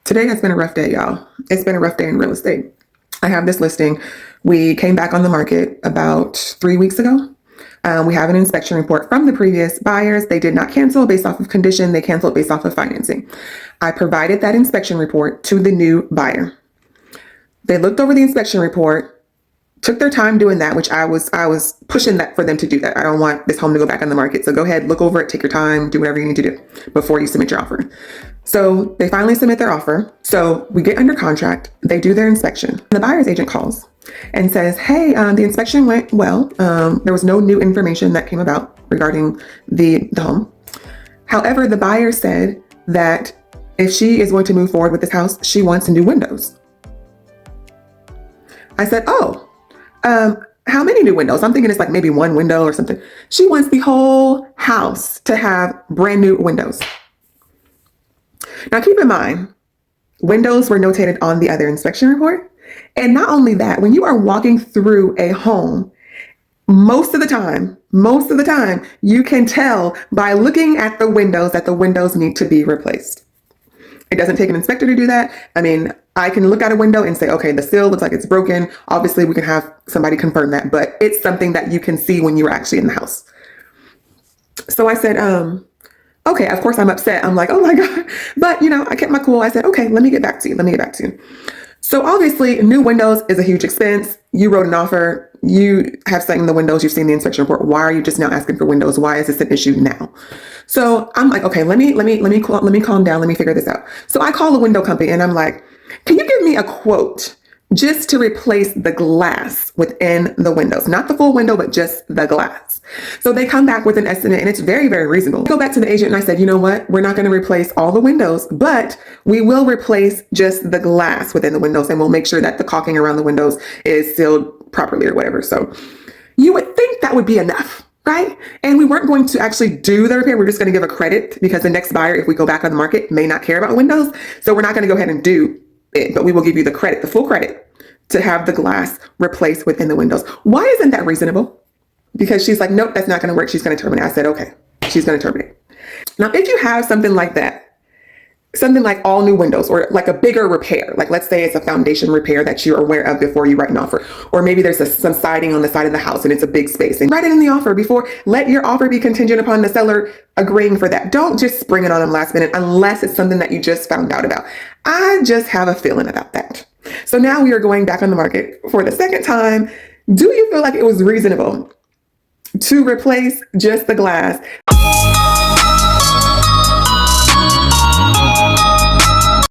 Today has been a rough day, y'all. It's been a rough day in real estate. I have this listing. We came back on the market about 3 weeks ago. We have an inspection report from the previous buyers. They did not cancel based off of condition. They canceled based off of financing. I provided that inspection report to the new buyer. They looked over the inspection report, took their time doing that, which I was pushing that for them to do that. I don't want this home to go back on the market. So go ahead, look over it, take your time, do whatever you need to do before you submit your offer. So they finally submit their offer. So we get under contract. They do their inspection. The buyer's agent calls and says, hey, the inspection went well. There was no new information that came about regarding the home. However, the buyer said that if she is going to move forward with this house, she wants new windows. I said, oh, how many new windows? I'm thinking it's like maybe one window or something. She wants the whole house to have brand new windows. Now, keep in mind, windows were notated on the other inspection report. And not only that, when you are walking through a home, most of the time, you can tell by looking at the windows that the windows need to be replaced. It doesn't take an inspector to do that. I mean, I can look out a window and say, okay, the sill looks like it's broken. Obviously, we can have somebody confirm that, but it's something that you can see when you're actually in the house. So I said, okay, of course I'm upset. I'm like, oh my God. But I kept my cool. I said, okay, let me get back to you. So obviously new windows is a huge expense. You wrote an offer. You have something in the windows. You've seen the inspection report. Why are you just now asking for windows? Why is this an issue now? So I'm like, okay, let me calm down. Let me figure this out. So I call a window company and I'm like, can you give me a quote just to replace the glass within the windows? Not the full window, but just the glass. So they come back with an estimate and it's very, very reasonable. I go back to the agent and I said, you know what? We're not going to replace all the windows, but we will replace just the glass within the windows and we'll make sure that the caulking around the windows is sealed properly or whatever. So you would think that would be enough, right? And we weren't going to actually do the repair. We're just going to give a credit because the next buyer, if we go back on the market, may not care about windows. So we're not going to go ahead and do it, but we will give you the credit, the full credit to have the glass replaced within the windows. Why isn't that reasonable? Because she's like, nope, that's not going to work. She's going to terminate. I said, okay, she's going to terminate. Now, if you have something like that, something like all new windows or like a bigger repair, like let's say it's a foundation repair that you're aware of before you write an offer, or maybe there's some siding on the side of the house and it's a big space, and write it in the offer before, let your offer be contingent upon the seller agreeing for that. Don't just spring it on them last minute unless it's something that you just found out about. I just have a feeling about that. So now we are going back on the market for the second time. Do you feel like it was reasonable to replace just the glass?